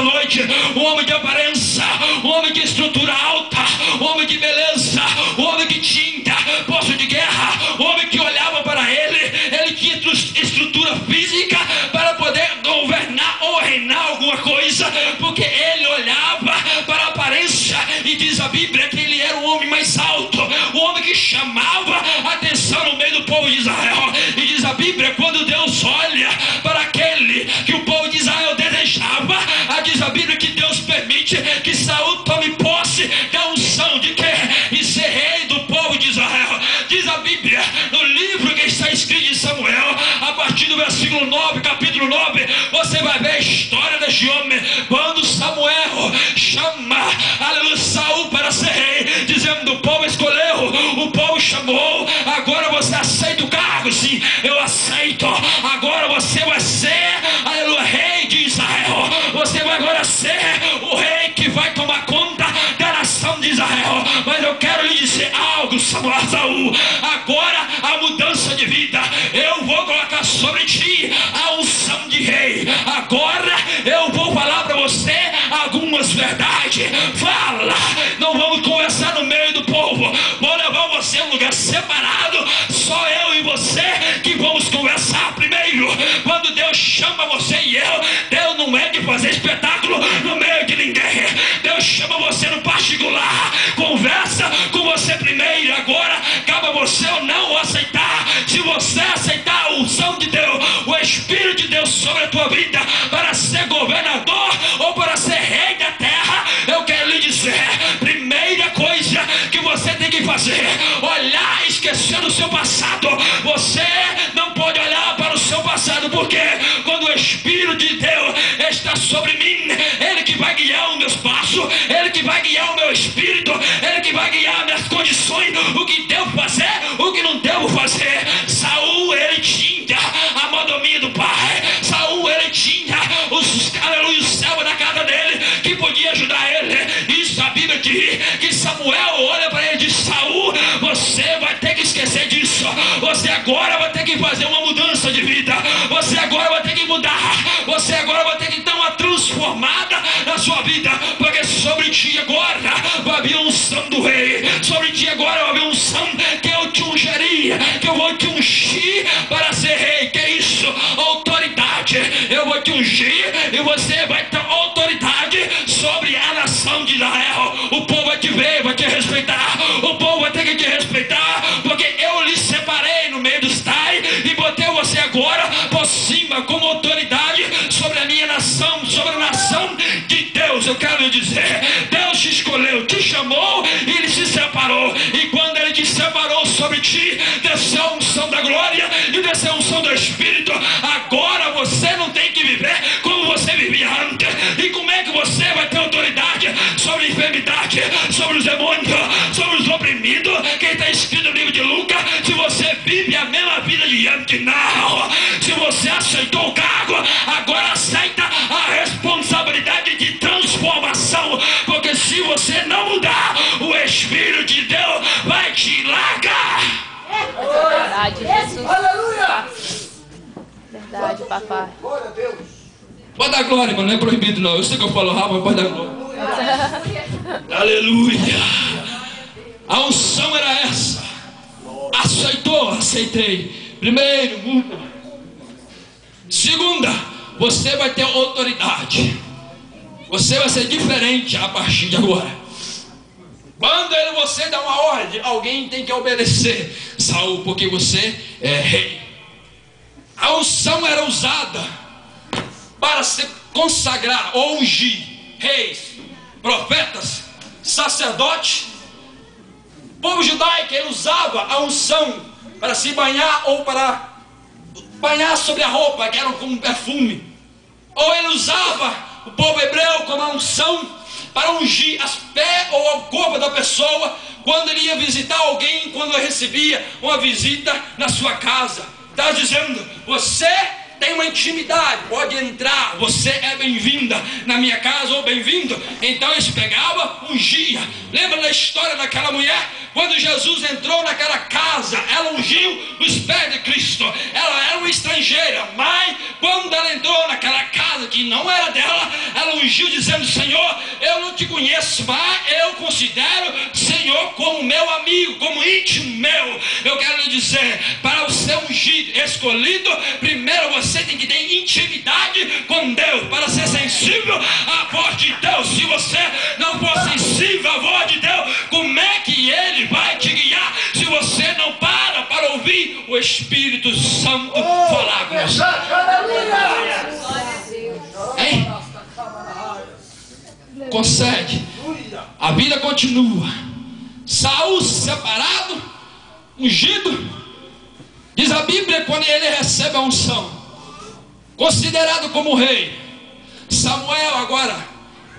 noite, um homem de aparência, um homem de estrutura alta, um homem de beleza, um homem que tinha poço de guerra, um homem que olhava para ele tinha estrutura física para poder governar ou reinar alguma coisa, porque ele olhava para a aparência, e diz a Bíblia que ele era o homem mais alto, o homem que chamava a atenção no meio do povo de Israel. E diz a Bíblia, quando Deus olha para aquele que o povo de Israel desejava, diz a Bíblia que Deus permite que Saul tome posse da unção de quê? E ser rei do povo de Israel. Diz a Bíblia no livro que está escrito em Samuel, a partir do versículo 9, capítulo 9, você vai ver a história deste homem, quando Samuel chama, aleluia, Saul para ser rei, dizendo: o povo escolheu, o povo chamou, agora você aceita o cargo? Sim, eu aceito. Agora você vai ser, aleluia, rei de Israel. Você vai agora ser o rei que vai tomar conta da nação de Israel. Mas eu quero lhe dizer algo, Saul, agora a mudança de vida, eu vou colocar sobre ti a unção de rei. Agora eu vou falar para você algumas verdades. Fala, não vamos conversar no meio do povo, vou levar você a um lugar separado, só eu e você que vamos conversar. Primeiro, quando Deus chama você e eu, Deus não é de fazer espetáculo no meio de ninguém. Deus chama você no particular, conversa com você primeiro. Agora cabe a você ou não aceitar. Se você aceitar a unção de Deus, o Espírito de Deus sobre a tua vida, para ser governador ou para ser rei da terra, eu quero lhe dizer, primeira coisa que você tem que fazer, olhar esquecendo o seu passado. Você não pode olhar para o seu passado, porque quando o Espírito de Deus está sobre mim, Ele que vai guiar os meus passos, Ele que vai guiar o meu espírito, Ele que vai guiar minhas condições, o que devo fazer, o que não devo fazer. Saul, ele tinha a mordomia do pai. Saul, ele tinha aleluia, o céu na casa dele que podia ajudar ele. Isso a Bíblia diz que Samuel olha para ele e diz: Saul, você vai ter que esquecer disso. Você agora vai ter que fazer uma mudança de vida. Você agora vai ter que mudar. Você agora vai ter que dar uma transformada na sua vida, porque sobre ti agora vai haver unção do rei. Sobre ti agora vai haver unção que eu te ungiria, que eu vou te ungir para ser rei. Que é isso? Autoridade. Eu vou te ungir e você vai ter autoridade sobre a nação de Israel. O povo vai te ver, vai te respeitar. O povo vai ter que te respeitar, porque eu lhe separei no meio dos tais e botei você agora por cima como autoridade sobre a minha nação, sobre a nação de Deus. Eu quero lhe dizer, Deus te escolheu, te chamou e Ele se separou. E quando Ele te separou, sobre ti desceu a unção da glória e desceu a unção do Espírito. Agora você não tem que viver como você vivia antes. E como é que você vai ter autoridade sobre a enfermidade, sobre os demônios, sobre os oprimidos, que está escrito no livro de Lucas, se você vive a mesma vida de antes? Não. Se você aceitou o cargo, agora aceita a responsabilidade de transformação, porque se você não mudar, o Espírito de Deus vai te largar. Verdade, Jesus. Aleluia! Verdade, papai. Glória a Deus. Pode dar glória, mas não é proibido não. Eu sei que eu falo rápido, mas pode dar glória. Aleluia. A unção era essa. Aceitou? Aceitei. Primeiro, muda. Segunda, você vai ter autoridade. Você vai ser diferente a partir de agora. Quando você dá uma ordem, alguém tem que obedecer. Saul, porque você é rei. A unção era usada para se consagrar ou ungir reis, profetas, sacerdotes. O povo judaico, ele usava a unção para se banhar ou para banhar sobre a roupa, que era como um perfume. Ou ele usava, o povo hebreu, como a unção para ungir as pés ou o corpo da pessoa quando ele ia visitar alguém, quando ele recebia uma visita na sua casa. Está dizendo, você tem uma intimidade, pode entrar, você é bem-vinda na minha casa ou bem-vindo. Então eles pegavam, ungia. Lembra da história daquela mulher? Quando Jesus entrou naquela casa, ela ungiu os pés de Cristo. Ela era uma estrangeira, mas quando ela entrou naquela casa que não era dela, ela ungiu dizendo: Senhor, eu não te conheço, mas eu considero Senhor como meu amigo, como íntimo meu. Eu quero lhe dizer, para ser ungido, escolhido, primeiro você tem que ter intimidade com Deus, para ser sensível à voz de Deus. Se você não for sensível à voz de Deus, como é que Ele vai te guiar se você não para ouvir o Espírito Santo falar com você? Hein? Consegue? A vida continua. Saul separado, ungido. Diz a Bíblia, quando ele recebe a unção, considerado como rei. Samuel agora,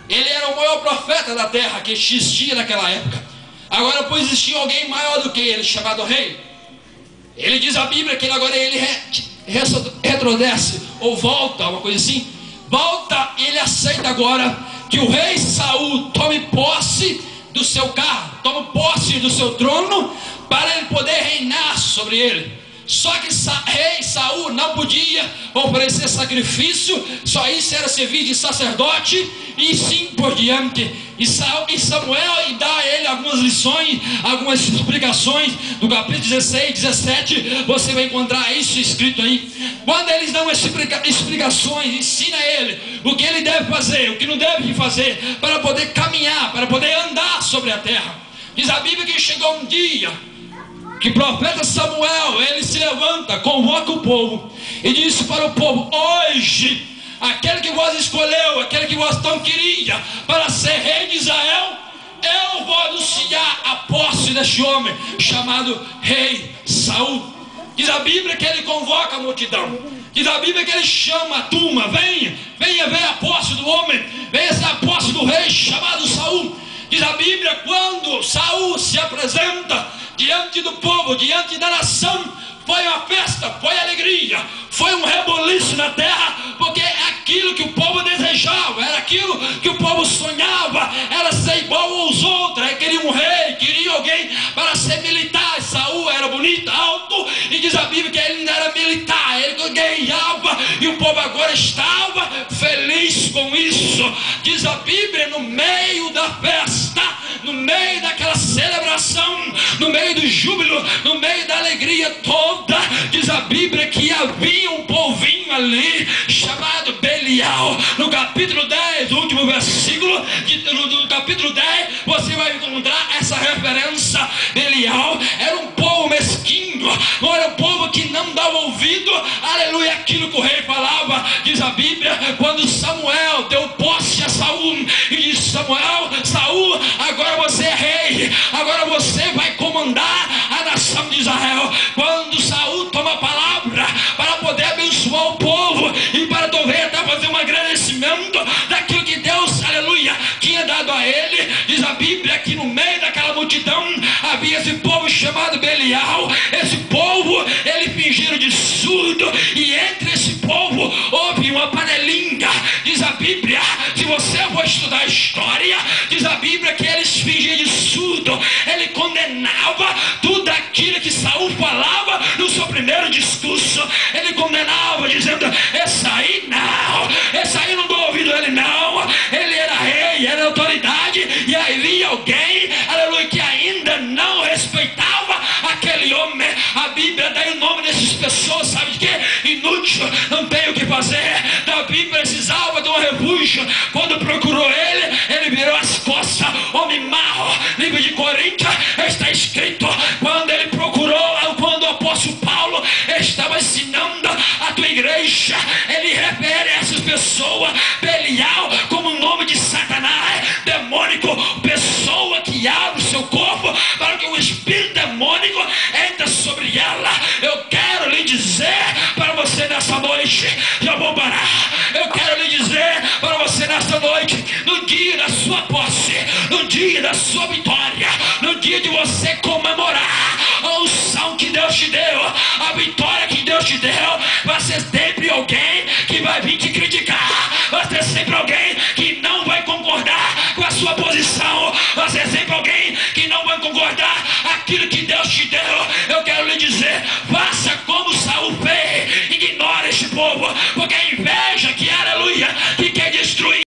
ele era o maior profeta da terra que existia naquela época. Agora, pois, existia alguém maior do que ele, chamado rei. Ele diz a Bíblia que agora ele retrodesce, ou volta, uma coisa assim. Volta, ele aceita agora que o rei Saul tome posse do seu carro, tome posse do seu trono, para ele poder reinar sobre ele. Só que rei Saul não podia oferecer sacrifício, só isso era servir de sacerdote e sim por diante. E Samuel dá a ele algumas lições, algumas explicações. No capítulo 16, 17, você vai encontrar isso escrito aí. Quando eles dão explicações, ensina a ele o que ele deve fazer, o que não deve fazer, para poder caminhar, para poder andar sobre a terra. Diz a Bíblia que chegou um dia que o profeta Samuel, ele se levanta, convoca o povo e disse para o povo: hoje, aquele que vos escolheu, aquele que vos tão queria para ser rei de Israel, eu vou anunciar a posse deste homem chamado rei Saul. Diz a Bíblia que ele convoca a multidão. Diz a Bíblia que ele chama a turma: venha ver a posse do homem, venha ser a posse do rei chamado Saul. Diz a Bíblia, quando Saul se apresenta diante do povo, diante da nação, foi uma festa, foi alegria, foi um reboliço na terra, porque aquilo que o povo desejava, era aquilo que o povo sonhava, era ser igual aos outros. Queria um rei, queria alguém para ser militar. Saul era bonito, alto, e diz a Bíblia que ele ainda era militar, ele ganhava, e o povo agora estava feliz com isso. Diz a Bíblia, no meio da festa, no meio daquela celebração, no meio do júbilo, no meio da alegria toda, diz a Bíblia que havia um povinho ali chamado Belial. No capítulo 10, o último versículo do capítulo 10, você vai encontrar essa referência. Belial era um povo mesquinho, não era um povo que não dava ouvido, aleluia, aquilo que o rei falava. Diz a Bíblia, quando Samuel deu posse a Saul e disse: Saul, agora você é rei, agora você vai comandar a nação de Israel. Quando Saul toma a palavra para poder abençoar o povo e para talvez até fazer um agradecimento daquilo que Deus, aleluia, tinha dado a ele, diz a Bíblia que no meio daquela multidão havia esse povo chamado Belial. Esse povo, ele fingiram de surdo, e entre esse povo houve uma panelinha. Diz a Bíblia, se você for estudar a história, diz a Bíblia que eles fingiam de surdo. Ele condenava tudo aquilo que Saul falava no seu primeiro discurso. Ele condenava dizendo: esse aí não dou ouvido a ele não, ele era rei, era autoridade, e aí vinha alguém, aleluia, que ainda não respeitava aquele homem. A Bíblia dá o nome dessas pessoas, sabe de quê? Inútil, não tem o que fazer. Davi precisava de um refúgio. Quando procurou ele virou as costas, homem mau. Livro de Coríntios está escrito, quando ele procurou, quando o apóstolo Paulo estava ensinando a tua igreja, ele refere a essas pessoas, Belial, como o nome de Satanás, demônico, pessoa que abre o seu corpo para que o espírito demônico entre sobre ela. Eu quero lhe dizer para você nessa noite, já vou parar, eu quero lhe dizer para você nessa noite, no dia da sua posse, no dia da sua vitória, no dia de você comemorar a unção que Deus te deu, a vitória que Deus te deu, vai ser sempre alguém que vai vir te criticar, vai ser sempre alguém que não